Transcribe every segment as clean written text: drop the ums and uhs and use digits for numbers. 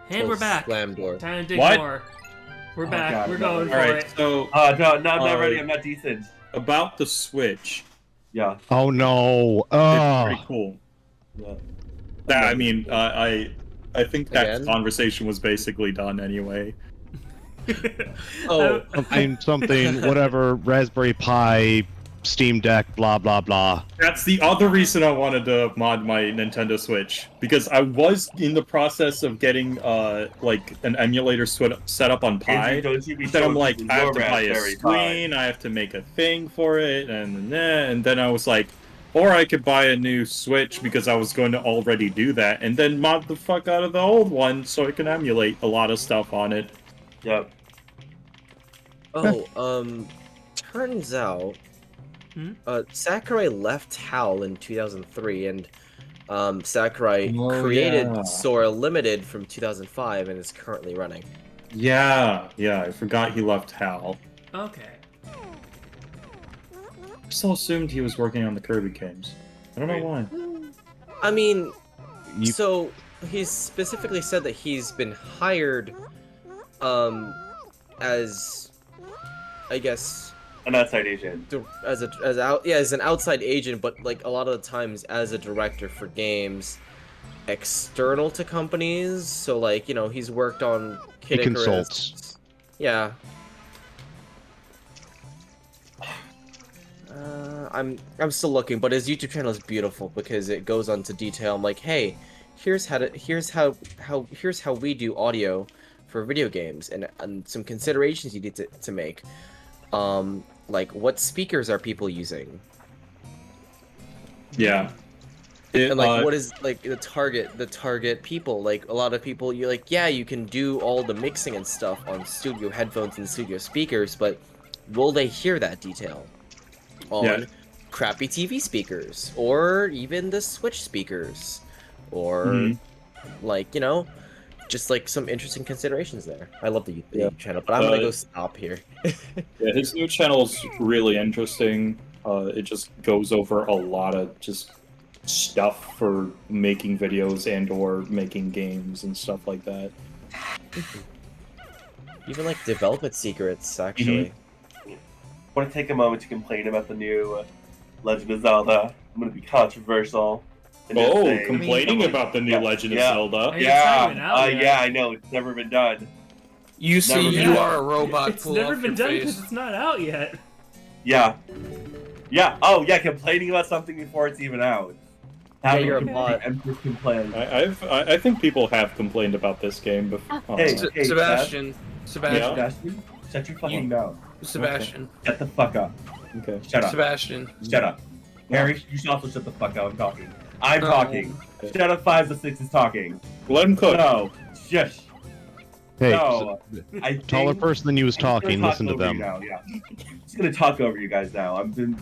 And we're back. Slam door. Time to dig What? more. We're Oh, back. God, We're no. going All for right, it. so No, I'm not ready. I'm not decent. about the Switch, Yeah. Oh no! it's Oh, pretty cool. I mean, I think that Again? conversation was basically done anyway. Oh. something, whatever. Raspberry Pi, Steam Deck, blah blah blah. That's the other reason I wanted to mod my Nintendo Switch, because I was in the process of getting like an emulator set up on Pi. Andrew, don't you be Then I'm showing like, people I have your to buy a Raspberry Pi. screen, I have to make a thing for it, and then I was like, or I could buy a new Switch because I was going to already do that, and then mod the fuck out of the old one so I can emulate a lot of stuff on it. Yep. Oh, turns out, Sakurai left HAL in 2003, and Sakurai created yeah. Sora Limited from 2005, and is currently running. Yeah, I forgot he left HAL. Okay. I still assumed he was working on the Kirby games. I don't know why. I mean, You- so he's specifically said that he's been hired, as, I guess, An outside agent. as an outside agent, but like a lot of the times as a director for games external to companies. So like, you know, he's worked on Kid He Icarus. consults. Yeah. I'm still looking, but his YouTube channel is beautiful because it goes on to detail. I'm like, hey, here's how we do audio for video games, and some considerations you need to make. Like what speakers are people using? Yeah. And like what is like the target people? Like a lot of people, you're like, yeah, you can do all the mixing and stuff on studio headphones and studio speakers, but will they hear that detail on crappy TV speakers, or even the Switch speakers, or like, you know, just like some interesting considerations there. I love the YouTube channel, but I'm gonna go stop here. Yeah, his new channel is really interesting. It just goes over a lot of just stuff for making videos and or making games and stuff like that. Even like development secrets, actually. I want to take a moment to complain about the new Legend of Zelda. I'm going to be controversial. and just say- Complaining about the new Legend of Zelda. I mean, it's not even out yet. Yeah, I know. It's never been done. You see, Never you been are a done. robot. It's Pull never off been your done face. because it's not out yet. Yeah. Yeah. Oh, yeah. Complaining about something before it's even out. Having you're a complete bot. empress complain. I think people have complained about this game before. Hey, Sebastian. Yeah. Sebastian, shut your fucking mouth. Sebastian. Shut the fuck up. Okay. Shut up. Sebastian. Shut up. Harry, you should also shut the fuck up. I'm talking. I'm talking. Shut up. 5 to 6 is talking. Let him cook. No. Shush. Hey, No. I taller think- person than you was I'm gonna talking. talk Listen to over you them. Now, yeah. I'm just gonna talk over you guys now. I've been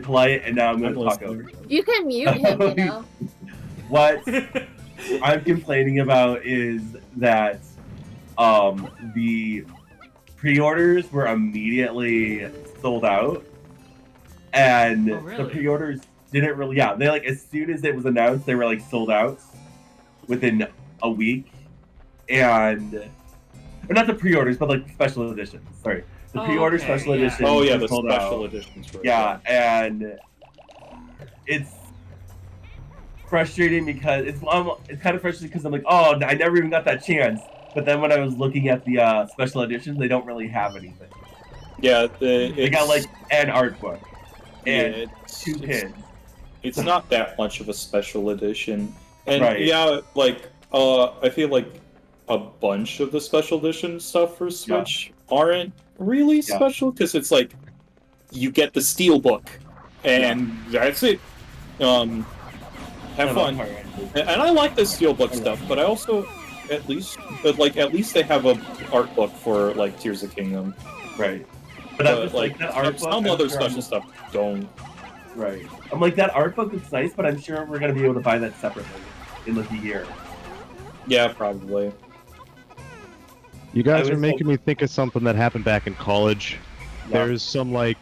polite, and now I'm gonna talk over you. You can mute him, you know. What I'm complaining about is that the pre-orders were immediately sold out, and Oh, really? the pre-orders didn't really. Yeah, they like as soon as it was announced, they were like sold out within a week, and or not the pre-orders, but like special editions. Sorry, the Oh, pre-order okay, special yeah. editions. Oh yeah, were the sold special out. editions. Were, Yeah, and it's frustrating because it's kind of frustrating because I'm like, oh, I never even got that chance. But then when I was looking at the special editions, they don't really have anything. Yeah, They got like an art book and it's, 2 pins. It's not that much of a special edition, and Right. yeah, like I feel like a bunch of the special edition stuff for Switch aren't really special because it's like you get the Steelbook, and that's it. Have fun. And I like the Steelbook stuff, but I also at least they have a art book for like Tears of Kingdom, Right. But I'm but just like that art book, some I'm other sure special stuff don't. Right. I'm like, that art book looks nice, but I'm sure we're going to be able to buy that separately in like a year. Yeah, probably. You guys I are was making me think of something that happened back in college. Yeah. There's some like,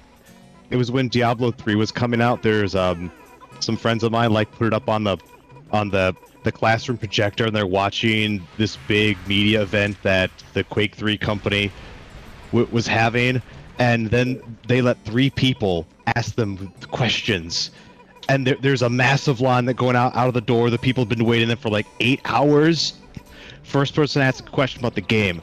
it was when Diablo 3 was coming out. There's some friends of mine like put it up on the the classroom projector and they're watching this big media event that the Quake 3 company was having, and then they let 3 people ask them questions. And there's a massive line that going out of the door. The people have been waiting there for like 8 hours. First person asks a question about the game.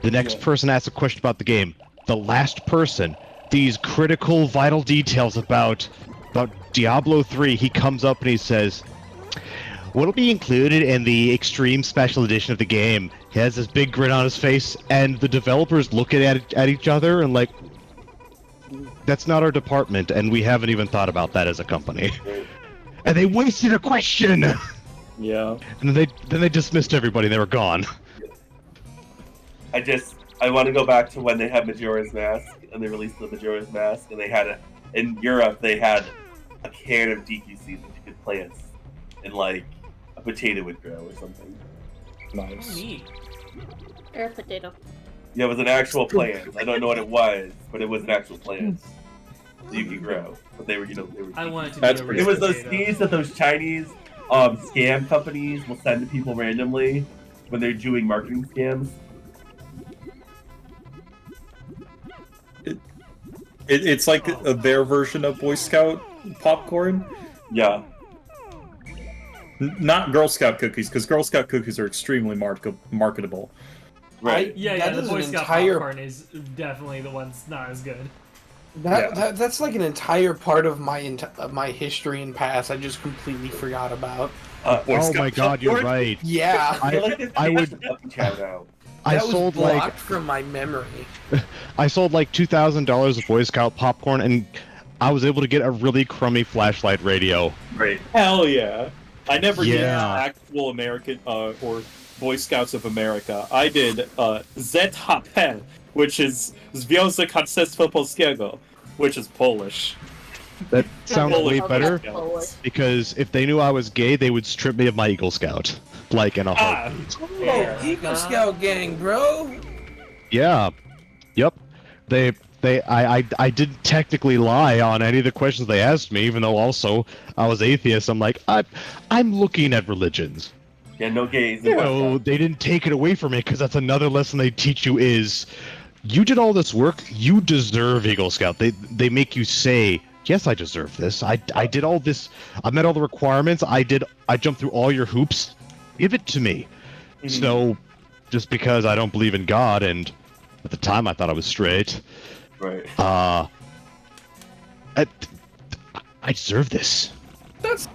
The next person asks a question about the game. The last person, these critical, vital details about Diablo 3, he comes up and he says, what'll be included in the extreme special edition of the game? He has this big grin on his face, and the developers look at each other and like, that's not our department, and we haven't even thought about that as a company. And they wasted a question! Yeah. And then they dismissed everybody, they were gone. I want to go back to when they had Majora's Mask, and they released the Majora's Mask, and they had in Europe, they had a can of DQCs that you could plant, and like, a potato would grow or something. Nice. Neat. Or a potato. Yeah, it was an actual plant. I don't know what it was, but it was an actual plant. So you could grow. But they were, they were. I want it to That's be a pretty It was those potato. seeds that those Chinese scam companies will send to people randomly when they're doing marketing scams. It's like their version of Boy Scout popcorn. Yeah. Not Girl Scout cookies, because Girl Scout cookies are extremely marketable. Right. Yeah, That the is Boy an Scout entire- popcorn is definitely the one's not as good. That's like an entire part of my history and past I just completely forgot about. Boy Oh Scout my god, you're popcorn? right. Yeah, I feel like this I game would- has a puppy chow now. I that was sold blocked like from my memory. $2,000 of Boy Scout popcorn, and I was able to get a really crummy flashlight radio. Right. Hell yeah. I never did Yeah. actual American or Boy Scouts of America. I did ZHP, which is Związek Harcerstwa Polskiego, which is Polish. That sounds way Polish better, Scouts. because if they knew I was gay, they would strip me of my Eagle Scout, like in a heartbeat. Oh, Eagle Scout gang, bro. Yeah. Yep. I didn't technically lie on any of the questions they asked me, even though also I was atheist. I'm like, I'm looking at religions. Yeah, no gays. You know, they didn't take it away from me, because that's another lesson they teach you is, you did all this work, you deserve Eagle Scout. They make you say, yes, I deserve this. I did all this. I met all the requirements. I jumped through all your hoops. Give it to me. Mm-hmm. So, just because I don't believe in God, and at the time I thought I was straight, Right. I deserve this. That's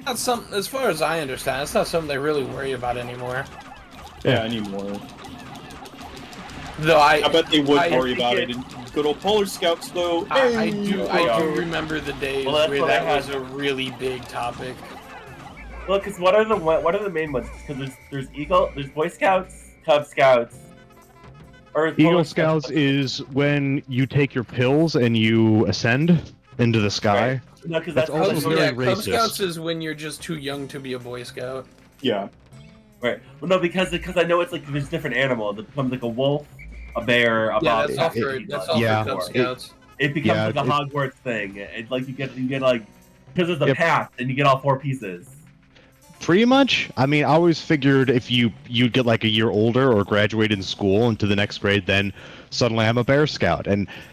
not something, as far as I understand, it's not something they really worry about anymore. Yeah, anymore. Though I bet they would I worry think about it- it in good old Polish Scouts, though. I do remember the days Well, that's where what I that was had. a really big topic. Well, because what are the main ones? Because there's Boy Scouts, Cub Scouts, or Eagle Polish Scouts is when you take your pills and you ascend into the sky. Right. No, because That's that's also also very Yeah, Cub racist. Scouts is when you're just too young to be a Boy Scout. Yeah. right. Well, no, because I know it's like there's different animals. It becomes like a wolf, a bear, a Yeah, bobby. that's all for Yeah. Cub Scouts. It becomes Yeah, like a Hogwarts thing. It's like you get like because there's a Yep. path and you get all 4 pieces. Pretty much. I mean, I always figured if you'd get like a year older or graduate in school into the next grade, then suddenly I'm a Bear Scout,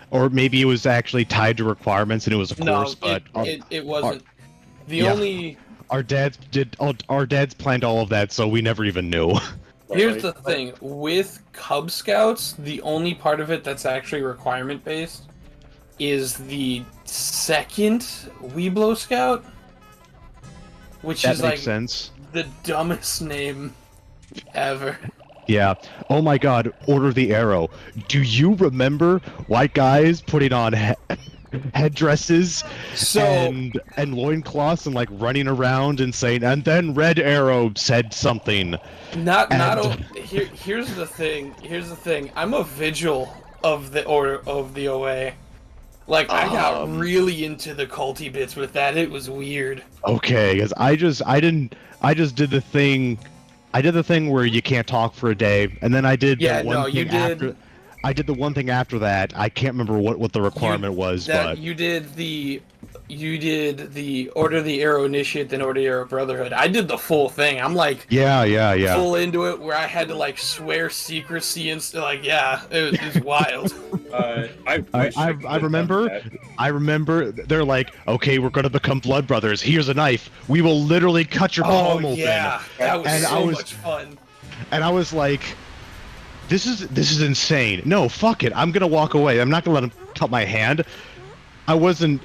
or maybe it was actually tied to requirements and it was a course. But it wasn't. The yeah. only our dads planned all of that, so we never even knew. Here's the thing, with Cub Scouts, the only part of it that's actually requirement based is the second Weeblo Scout, which That is makes like sense. the dumbest name ever. Yeah. Oh my God. Order the Arrow. Do you remember white guys putting on headdresses and loincloths and like running around and saying, and then Red Arrow said something. Here's the thing. I'm a vigil of the OA. Like I got really into the culty bits with that. It was weird. Okay, because I just did the thing. I did the thing where you can't talk for a day, and then I did Yeah, the one no, you thing did. I did the one thing after that. I can't remember what the requirement was, but you did the Order the Arrow Initiate, then Order the Arrow Brotherhood. I did the full thing. I'm like yeah. full into it, where I had to like swear secrecy and like it was wild. I remember they're like, okay, we're gonna become blood brothers. Here's a knife. We will literally cut your palm open. Yeah, that was And so much fun. And I was like, this is insane. No, fuck it. I'm gonna walk away. I'm not gonna let him cut my hand. I wasn't.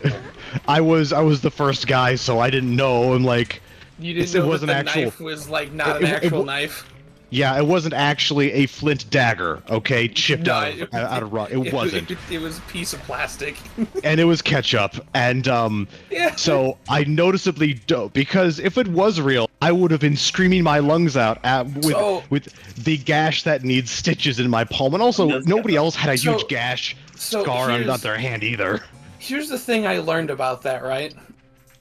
I was the first guy, so I didn't know. And like, you didn't know that the knife was like not an actual knife. Yeah, it wasn't actually a flint dagger, okay? Chipped out of rock. It wasn't. It was a piece of plastic. And it was ketchup. And so I noticeably don't, because if it was real, I would have been screaming my lungs out with the gash that needs stitches in my palm. And also, nobody else had a huge gash scar on their hand either. Here's the thing I learned about that, right?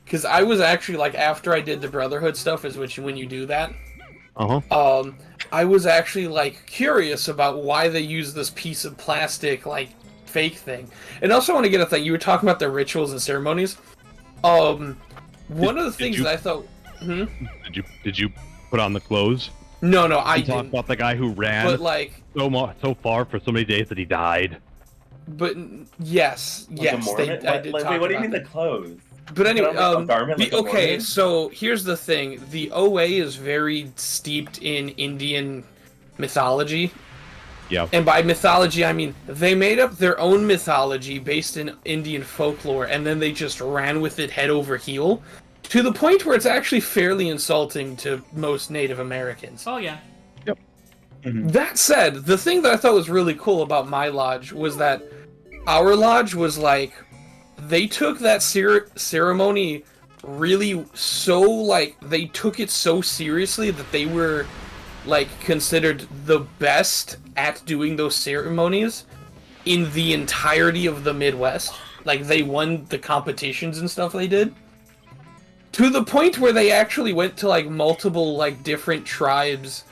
Because I was actually, like, after I did the Brotherhood stuff, is when you do that. I was actually like curious about why they use this piece of plastic like fake thing. And also I want to get a thing. You were talking about the rituals and ceremonies. One of the things that I thought Did you put on the clothes? No, I didn't. Talk about the guy who ran so far for so many days that he died. But yes, I did talk wait, what do you mean the clothes? But anyway, okay, so here's the thing. The OA is very steeped in Indian mythology. Yeah. And by mythology, I mean they made up their own mythology based in Indian folklore, and then they just ran with it head over heel, to the point where it's actually fairly insulting to most Native Americans. Oh, yeah. Yep. Mm-hmm. That said, the thing that I thought was really cool about my lodge was that our lodge was like, they took that ceremony really so, like, they took it so seriously that they were, like, considered the best at doing those ceremonies in the entirety of the Midwest. Like, they won the competitions and stuff they did. To the point where they actually went to, like, multiple, like, different tribes,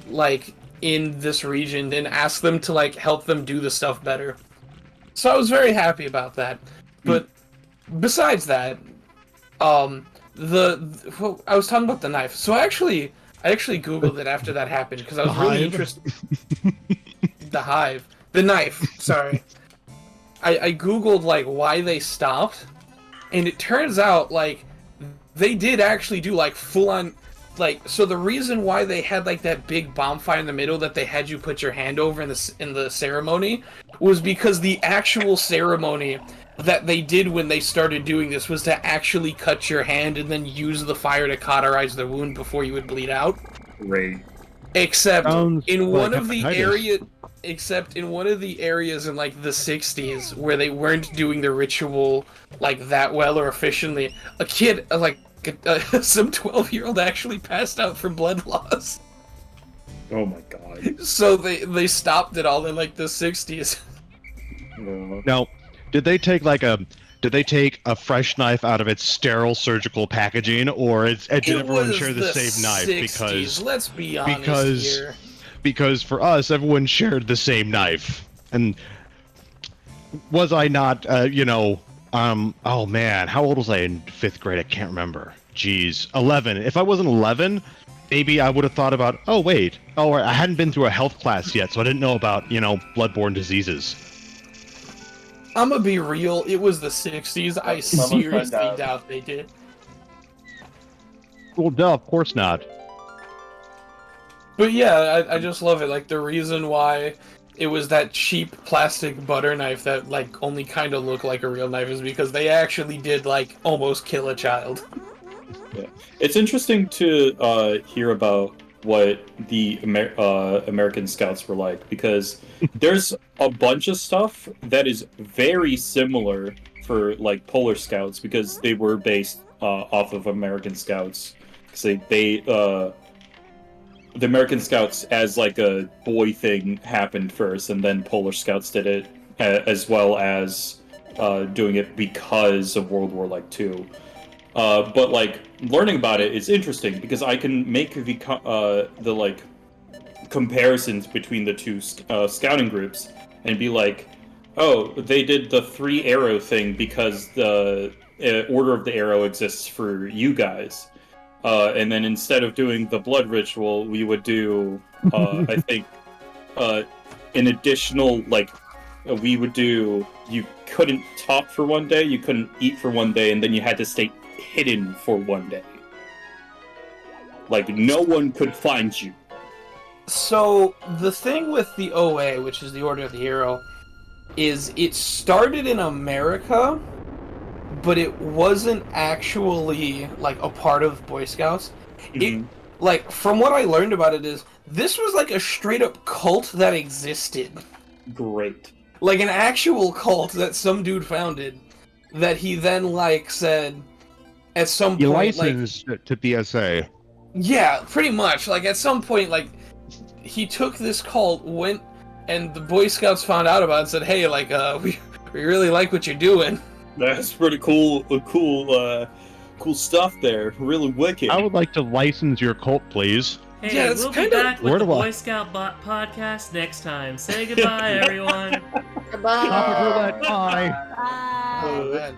like, in this region and asked them to, like, help them do the stuff better. So I was very happy about that. But besides that, I was talking about the knife. So I actually Googled it after that happened because I was really interested. The knife. Sorry, I Googled like why they stopped, and it turns out like they did actually do like full on. Like, so the reason why they had like that big bonfire in the middle that they had you put your hand over in the ceremony was because the actual ceremony that they did when they started doing this was to actually cut your hand and then use the fire to cauterize the wound before you would bleed out. Right. Except in one of the areas in like the 60s where they weren't doing the ritual like that well or efficiently, a kid some 12-year-old actually passed out from blood loss. Oh my god. So they stopped it all in like the 60s. Now, did they take a fresh knife out of its sterile surgical packaging, or did everyone share the same knife? 60s. Because let's be honest here. Because for us, everyone shared the same knife, and was I not, oh man, how old was I in 5th grade? I can't remember. Jeez, 11. If I wasn't 11, maybe I would have thought about, I hadn't been through a health class yet, so I didn't know about, bloodborne diseases. I'm gonna be real, it was the 60s. I seriously doubt they did. Well, duh, of course not. But yeah, I just love it. Like, the reason why it was that cheap plastic butter knife that, like, only kind of looked like a real knife is because they actually did, like, almost kill a child. Yeah. It's interesting to hear about what the American Scouts were like, because there's a bunch of stuff that is very similar for, like, Polar Scouts, because they were based off of American Scouts. So the American Scouts as like a boy thing happened first, and then Polar Scouts did it, as well as doing it because of World War II. But like learning about it is interesting because I can make the like comparisons between the two scouting groups, and be like, oh, they did the 3 arrow thing because the order of the arrow exists for you guys. And then instead of doing the blood ritual, we would do, I think, an additional, like, we would do, you couldn't talk for 1 day, you couldn't eat for 1 day, and then you had to stay hidden for 1 day. Like, no one could find you. So, the thing with the OA, which is the Order of the Hero, is it started in America, but it wasn't actually, like, a part of Boy Scouts. It, like, from what I learned about it is, this was like a straight-up cult that existed. Great. Like, an actual cult that some dude founded, that he then, like, said, at some You point, licensed to BSA. yeah, pretty much. Like, at some point, like, he took this cult, went, and the Boy Scouts found out about it and said, hey, like, we really like what you're doing. That's pretty cool, cool stuff there. Really wicked. I would like to license your cult, please. Hey, Yeah, it's we'll be kinda- back with Where the do I- Boy Scout Bot podcast next time. Say goodbye, everyone. Goodbye. Topic roulette, bye. Bye. Oh, man.